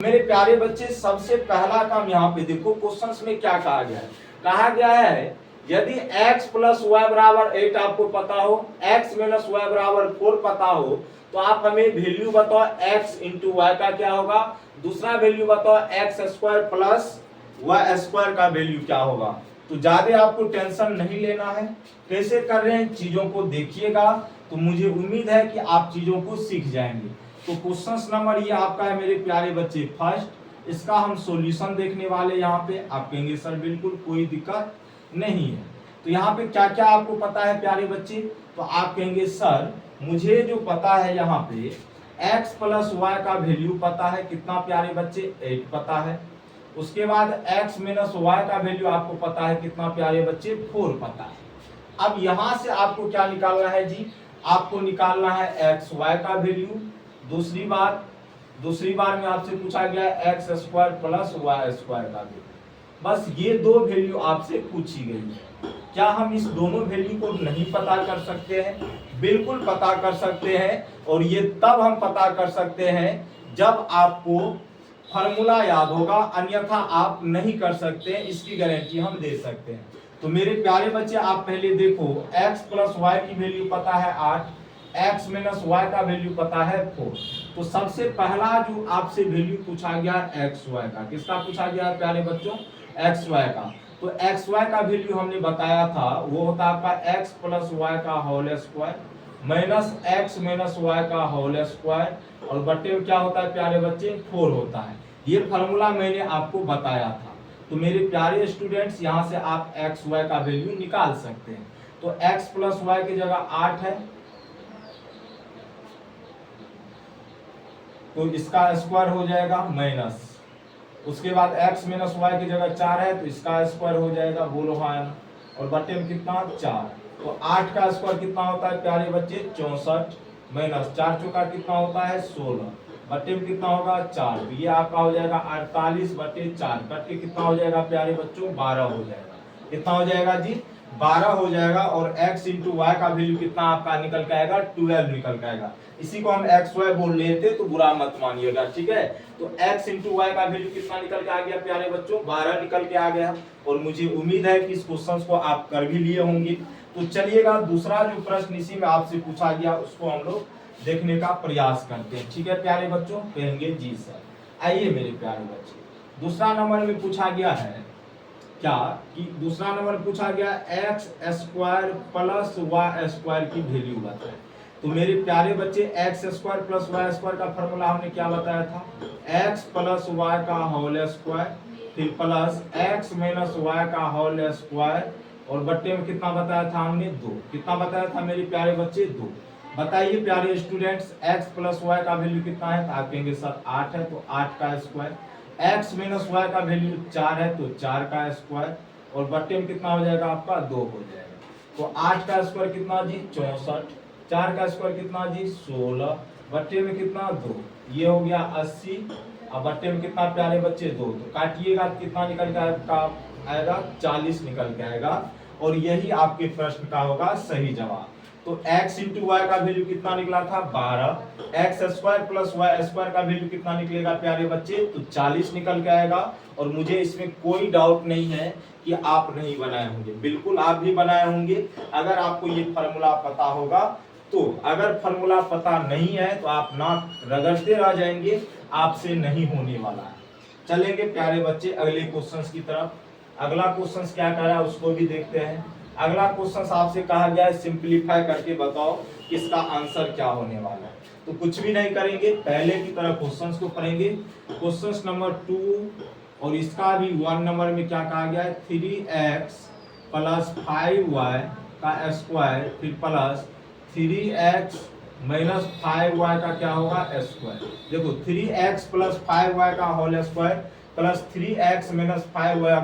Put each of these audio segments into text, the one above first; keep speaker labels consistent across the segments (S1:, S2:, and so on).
S1: मेरे प्यारे बच्चे, सबसे पहला काम यहाँ पे देखो, क्वेश्चंस में क्या कहा गया है। कहा गया है यदि x प्लस वाई बराबर 8 आपको पता हो, x माइनस वाई बराबर 4 पता हो, तो आप हमें वैल्यू बताओ x इंटू वाई का क्या होगा। दूसरा वैल्यू बताओ x square plus y square का वैल्यू क्या होगा। तो ज्यादा आपको टेंशन नहीं लेना है, कैसे कर रहे हैं चीजों को देखिएगा, तो मुझे उम्मीद है कि आप चीजों को सीख जाएंगे। तो क्वेश्चन नंबर ये आपका है मेरे प्यारे बच्चे फर्स्ट, इसका हम सॉल्यूशन देखने वाले। यहाँ पे आप कहेंगे सर बिल्कुल कोई दिक्कत नहीं है। तो यहाँ पे क्या क्या आपको पता है प्यारे बच्चे, तो आप कहेंगे सर मुझे जो पता है यहाँ पे x प्लस वाई का वैल्यू पता है, कितना प्यारे बच्चे 8 पता है। उसके बाद x माइनस वाई का वैल्यू आपको पता है, कितना प्यारे बच्चे 4 पता है। अब यहां से आपको क्या निकालना है जी, आपको निकालना है एक्स वाई का वैल्यू। दूसरी बार में आपसे पूछा गया है x square plus y square का वैल्यू। बस ये दो वैल्यू आपसे पूछी गई है। क्या हम इस दोनों वैल्यू को नहीं पता कर सकते हैं? बिल्कुल पता कर सकते हैं, और ये तब हम पता कर सकते हैं जब आपको फॉर्मूला याद होगा, अन्यथा आप नहीं कर सकते, इसकी गारंटी हम दे सकते हैं। तो मेरे प्यारे बच्चे आप पहले देखो, x प्लस वाई की वैल्यू पता है 8, x माइनस वाई का वैल्यू पता है 4। तो सबसे पहला जो आपसे वैल्यू पूछा गया एक्स वाई का, किसका पूछा गया है प्यारे बच्चों? एक्स वाई का। तो एक्स वाई का वैल्यू हमने बताया था, वो होता है आपका x प्लस वाई का whole square minus x minus y का होल स्क्वायर, और बट्टे में क्या होता है प्यारे बच्चे 4 होता है। ये फॉर्मूला मैंने आपको बताया था। तो मेरे प्यारे स्टूडेंट्स, यहाँ से आप एक्स वाई का वैल्यू निकाल सकते हैं। तो x प्लस वाई की जगह 8 है, तो इसका स्क्वायर हो जाएगा माइनस, उसके बाद x माइनस वाई की जगह 4 है, तो इसका स्क्वायर हो जाएगा, बोलो हाँ, और बटे में कितना 4। तो 8 का स्क्वायर कितना होता है प्यारे बच्चे 64, माइनस 4 चौका कितना होता है 16, बटे में कितना होगा 4। तो ये आपका हो जाएगा 48 बटे 4, कट के कितना हो जाएगा प्यारे बच्चों 12 हो जाएगा। कितना हो जाएगा जी 12 हो जाएगा। और x इंटू वाई का वैल्यू कितना आपका निकल के आएगा 12 निकल के आएगा। इसी को हम एक्स वाई बोल रहे थे, तो बुरा मत मानिएगा, ठीक है। तो x इंटू वाई का वैल्यू कितना निकल के आ गया प्यारे बच्चों 12 निकल के आ गया। और मुझे उम्मीद है कि इस क्वेश्चन को आप कर भी लिए होंगे। तो चलिएगा दूसरा जो प्रश्न इसी में आपसे पूछा गया उसको हम लोग देखने का प्रयास करते हैं, ठीक है प्यारे बच्चों। कहेंगे जी सर। आइए मेरे प्यारे बच्चे, दूसरा नंबर में पूछा गया है क्या कि दूसरा नंबर पूछा गया x square plus y square की वैल्यू बताएं। तो मेरे प्यारे बच्चे x square plus y square का फॉर्मूला हमने क्या बताया था, एक्स प्लस वाई का होल स्क्वायर, फिर प्लस एक्स माइनस वाई का होल स्क्वायर, और बट्टे में कितना बताया था हमने 2। कितना बताया था मेरे प्यारे बच्चे 2। बताइए प्यारे स्टूडेंट्स, x प्लस वाई का वैल्यू कितना है, तो आप कहेंगे सर 8 है, तो 8 का स्क्वायर। x माइनस वाई का वैल्यू 4 है, तो 4 का स्क्वायर, और बट्टे में कितना हो जाएगा आपका 2 हो जाएगा। तो 8 का स्क्वायर कितना जी 64, 4 का स्क्वायर कितना जी 16, बट्टे में कितना 2, ये हो गया 80, और बट्टे में कितना प्यारे बच्चे 2। तो काटिएगा कितना निकल के आएगा 40 निकल के आएगा, और यही आपके प्रश्न का होगा सही जवाब। तो x इंटू वाई का वैल्यू कितना निकला था 12, x square plus y square का वैल्यू कितना निकलेगा प्यारे बच्चे, तो 40 निकल के आएगा। और मुझे इसमें कोई डाउट नहीं है कि आप नहीं बनाए होंगे, बिल्कुल आप भी बनाए होंगे अगर आपको ये फॉर्मूला पता होगा तो। अगर फॉर्मूला पता नहीं है तो आप ना रगड़ते रह जाएंगे, आपसे नहीं होने वाला है। चलेंगे प्यारे बच्चे अगले क्वेश्चन की तरफ। अगला क्वेश्चन क्या कह रहा है उसको भी देखते हैं। अगला क्वेश्चन आपसे कहा गया है सिंपलीफाई करके बताओ इसका आंसर क्या होने वाला है। तो कुछ भी नहीं करेंगे, पहले की तरह क्वेश्चंस को पढ़ेंगे। क्वेश्चन नंबर 2, और इसका भी 1 नंबर में क्या कहा गया है 3x प्लस 5y का स्क्वायर, फिर प्लस 3x माइनस 5y का क्या होगा स्क्वायर। देखो 3x प्लस 5y का whole square plus 3x minus 5y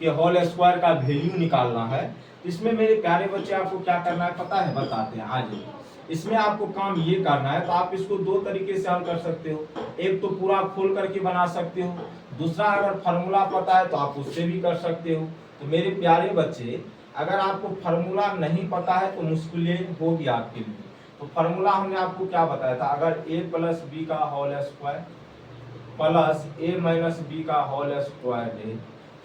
S1: के होल स्क्वायर का वैल्यू निकालना है। इसमें मेरे प्यारे बच्चे आपको क्या करना है पता है, बताते हैं आज। इसमें आपको काम ये करना है, तो आप इसको 2 तरीके से हल कर सकते हो। एक तो पूरा खोल करके बना सकते हो, दूसरा अगर फार्मूला पता है तो आप उससे भी कर सकते हो। तो मेरे प्यारे बच्चे, अगर आपको फार्मूला नहीं पता है तो मुश्किलें होगी आपके लिए। तो फार्मूला हमने आपको क्या बताया था, अगर a प्लस बी का होल स्क्वायर प्लस ए माइनस बी का होल स्क्वायर है।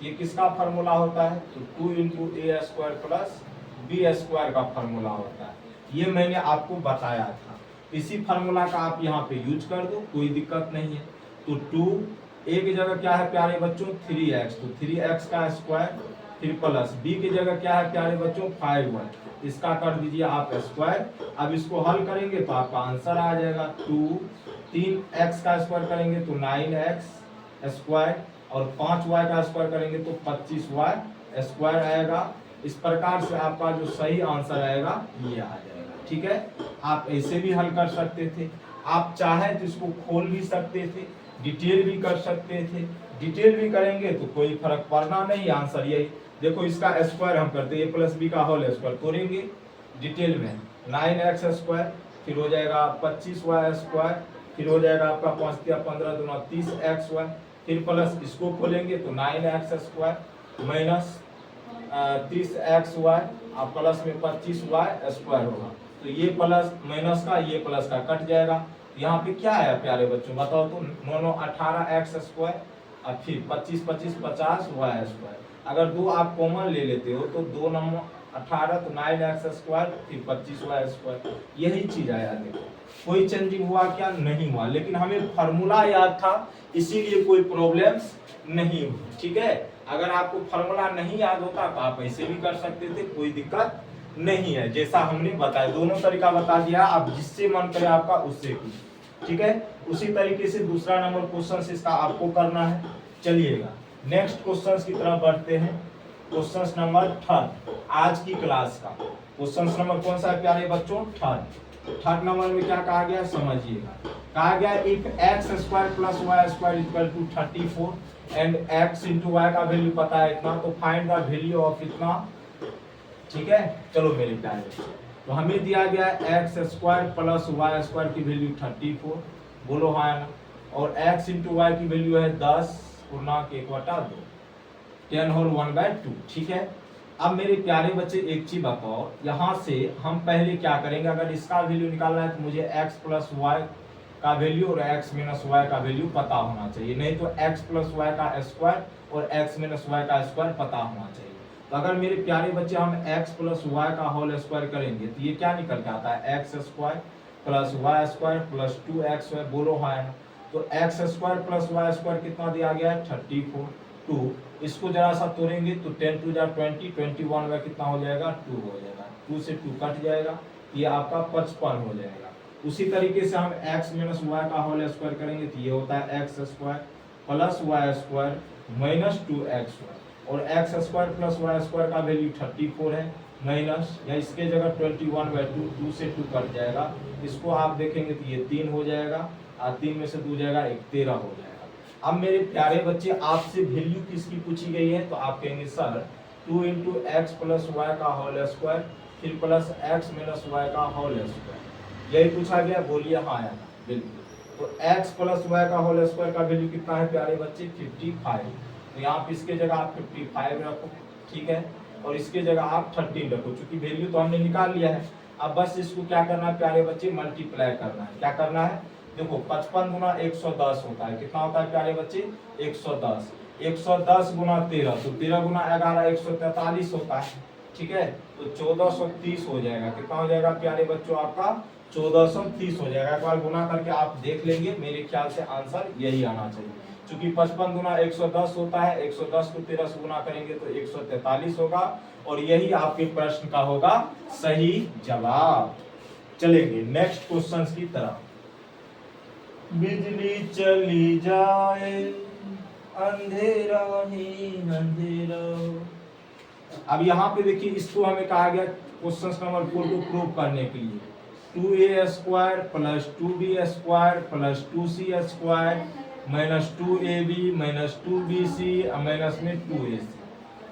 S1: ये किसका फार्मूला होता है? तो 2 इंटू ए स्क्वायर प्लस बी स्क्वायर का फार्मूला होता है। ये मैंने आपको बताया था। इसी फार्मूला का आप यहाँ पे यूज कर दो, कोई दिक्कत नहीं है। तो 2 ए की जगह क्या है प्यारे बच्चों? 3x, तो 3x का स्क्वायर, फिर प्लस बी की जगह क्या है प्यारे बच्चों? 5y, इसका कर दीजिए आप स्क्वायर। अब इसको हल करेंगे तो आपका आंसर आ जाएगा 3x का स्क्वायर करेंगे तो 9x स्क्वायर, और 5y का स्क्वायर करेंगे तो 25y स्क्वायर आएगा। इस प्रकार से आपका जो सही आंसर आएगा ये आ जाएगा। ठीक है, आप ऐसे भी हल कर सकते थे, आप चाहे तो इसको खोल भी सकते थे, डिटेल भी कर सकते थे। डिटेल भी करेंगे तो कोई फर्क पड़ना नहीं, आंसर यही। देखो इसका स्क्वायर हम करते हैं, ए प्लस बी का होल स्क्वायर तोड़ेंगे डिटेल में, 9x स्क्वायर, फिर हो जाएगा 25y स्क्वायर, फिर हो जाएगा आपका 5 या 15 दूना 30xy, फिर प्लस इसको खोलेंगे तो 9x स्क्वायर माइनस 30xy, आप प्लस में 25y स्क्वायर होगा। तो ये प्लस माइनस का ये प्लस का कट जाएगा। यहाँ पे क्या है प्यारे बच्चों बताओ तो? 9 18x स्क्वायर, और फिर 25 25 50y स्क्वायर। अगर दो आप कॉमन ले लेते हो तो 2 9 18 तो 9x स्क्वायर, फिर 25y स्क्वायर, यही चीज आया। देखो कोई चेंजिंग हुआ क्या? नहीं हुआ, लेकिन हमें फार्मूला याद था इसीलिए कोई प्रॉब्लम्स नहीं हुई। ठीक है, अगर आपको फार्मूला नहीं याद होता तो आप ऐसे भी कर सकते थे, कोई दिक्कत नहीं है। जैसा हमने बताया, दोनों तरीका बता दिया, आप जिससे मन करे आपका उससे कीजिए। ठीक है, उसी तरीके से दूसरा नंबर क्वेश्चन इसका आपको करना है। चलिएगा नेक्स्ट क्वेश्चन की तरफ बढ़ते हैं। क्वेश्चन नंबर 3 आज की क्लास का क्वेश्चन नंबर कौन सा है प्यारे बच्चों? 3 नंबर में क्या कहा गया समझिएगा। कहा गया if x square plus y square equal to 34 and x into y का वैल्यू पता है इतना, तो फाइंड द वैल्यू ऑफ इतना। ठीक है, चलो मेरे प्यारे बच्चों, तो हमें दिया गया x square plus y square की वैल्यू 34, बोलो हाँ ना, और x इंटू वाई की वैल्यू है 10 पूर्णांक 1/2, 10 होल 1/2। ठीक है, अब मेरे प्यारे बच्चे एक चीज बताओ, यहाँ से हम पहले क्या करेंगे? अगर इसका वैल्यू निकालना है तो मुझे x प्लस वाई का वैल्यू और x माइनस वाई का वैल्यू पता होना चाहिए, नहीं तो x प्लस वाई का स्क्वायर और x माइनस वाई का स्क्वायर पता होना चाहिए। तो अगर मेरे प्यारे बच्चे हम x प्लस वाई का होल स्क्वायर करेंगे तो ये क्या निकल के आता है? x square plus y square plus 2xy, बोलो हाँ। तो x square plus y square कितना दिया गया है? 34। 2 इसको जरा सा तोड़ेंगे तो 10 2 जा 20, 21 में कितना हो जाएगा? 2 हो जाएगा, 2 से 2 कट जाएगा, ये आपका 55 हो जाएगा। उसी तरीके से हम x माइनस वाई का होल स्क्वायर करेंगे तो ये होता है x square plus y square minus 2xy, और x square plus y square का वैल्यू 34 है, माइनस या इसके जगह 21/2, 2 से 2 कट जाएगा, इसको आप देखेंगे तो ये 3 हो जाएगा, और 3 में से 2 जाएगा 1, 13 हो जाएगा। अब मेरे प्यारे बच्चे आपसे वैल्यू किसकी पूछी गई है? तो आप कहेंगे sir 2 into x plus y का होल स्क्वायर, फिर प्लस x माइनस वाई का होल स्क्वायर, यही पूछा गया, बोलिए हाँ या ना। बिल्कुल, तो x प्लस वाई का होल स्क्वायर का वैल्यू कितना है प्यारे बच्चे? 55। तो यहाँ पे इसके जगह आप 55 रखो, ठीक है, और इसके जगह आप 13 रखो, क्योंकि वैल्यू तो हमने निकाल लिया है। अब बस इसको क्या करना है प्यारे बच्चे? मल्टीप्लाई करना है। क्या करना है? देखो 55 गुना 110 होता है, कितना होता है प्यारे बच्चे? 110। 110 गुना 13, तो 13 गुना 11 143 होता है। ठीक है, तो 1430 हो जाएगा। कितना हो जाएगा प्यारे बच्चों? आपका 1430 हो जाएगा। एक बार गुना करके आप देख लेंगे, मेरे ख्याल से आंसर यही आना चाहिए, क्योंकि 55 गुना 110 होता है, 110 को 13 से गुना करेंगे तो 143 होगा, और यही आपके प्रश्न का होगा सही जवाब। चलेंगे नेक्स्ट क्वेश्चन की तरफ। बिजली चली जाए अंधेरा ही अंधेरा। अब यहाँ पे देखिए, इसको हमें कहा गया क्वेश्चन नंबर 4 को प्रूव करने के लिए 2a square plus 2b square plus 2c square minus 2ab minus 2bc minus में 2ac।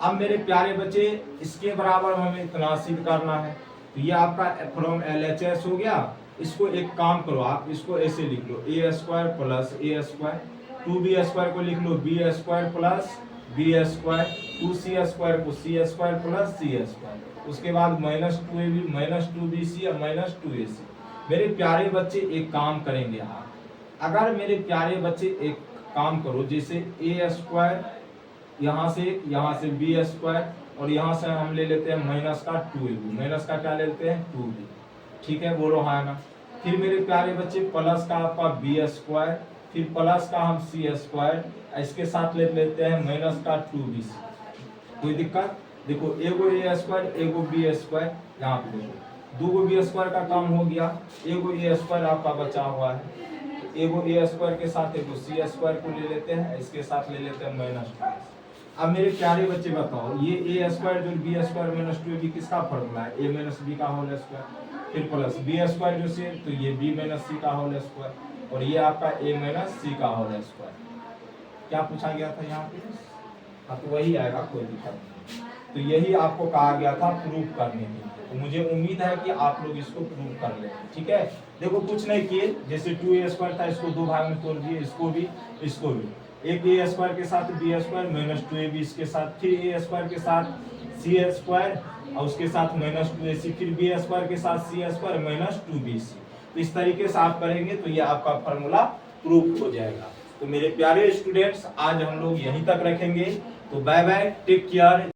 S1: अब मेरे प्यारे बच्चे इसके बराबर हमें इतना सिद्ध करना है, तो ये आपका फ्रॉम LHS हो गया। इसको एक काम करो, आप इसको ऐसे लिख लो, a square plus a square, 2b square को लिख लो b square plus b square, 2c square को c square plus c square, उसके बाद माइनस 2ab माइनस 2bc और माइनस 2ac। मेरे प्यारे बच्चे एक काम करेंगे आप, अगर मेरे प्यारे बच्चे एक काम करो, जैसे ए स्क्वायर यहाँ से बी स्क्वायर और यहाँ से हम ले लेते हैं माइनस का 2ab, माइनस का क्या लेते हैं 2b, ठीक है, बोलो हाँ ना। फिर मेरे प्यारे बच्चे प्लस का आपका बी स्क्वायर, फिर प्लस का हम सी स्क्वायर, इसके साथ ले लेते हैं माइनस का 2b, कोई दिक्कत? देखो एगो ए स्क्वायर एगो बी स्क्वायर, यहाँ पे देखो 2 बी स्क्वायर का काम हो गया, एगो ए स्क्वायर आपका बचा हुआ है, एगो ए स्क्वायर के साथ एगो सी स्क्वायर को ले लेते हैं, इसके साथ ले लेते हैं माइनस 2। अब मेरे प्यारे बच्चे बताओ, ये ए स्क्वायर जो बी स्क्वायर माइनस 2ab किसका फॉर्मूला है? ए माइनस बी का होल स्क्वायर, फिर प्लस बी स्क्वायर जो से तो ये बी माइनस सी का होल स्क्वायर, और ये आपका ए माइनस सी का होल स्क्वायर। क्या पूछा गया था यहाँ पे? हाँ तो वही आएगा, कोई दिक्कत नहीं। तो यही आपको कहा गया था प्रूफ करने के लिए, तो मुझे उम्मीद है कि आप लोग इसको प्रूव कर लेंगे, ठीक है। देखो कुछ नहीं किए, जैसे 2a स्क्वायर था इसको 2 भाग में तोड़ दिए, इसको भी, एक ए स्क्वायर के साथ बी स्क्वायर माइनस 2ab, इसके साथ फिर ए स्क्वायर के साथ सी स्क्वायर और उसके साथ माइनस 2ac, फिर बी स्क्वायर के साथ सी स्क्वायर माइनस 2bc। तो इस तरीके से आप करेंगे तो ये आपका फॉर्मूला प्रूफ हो जाएगा। तो मेरे प्यारे स्टूडेंट्स, आज हम लोग यहीं तक रखेंगे, तो बाय बाय, टेक केयर।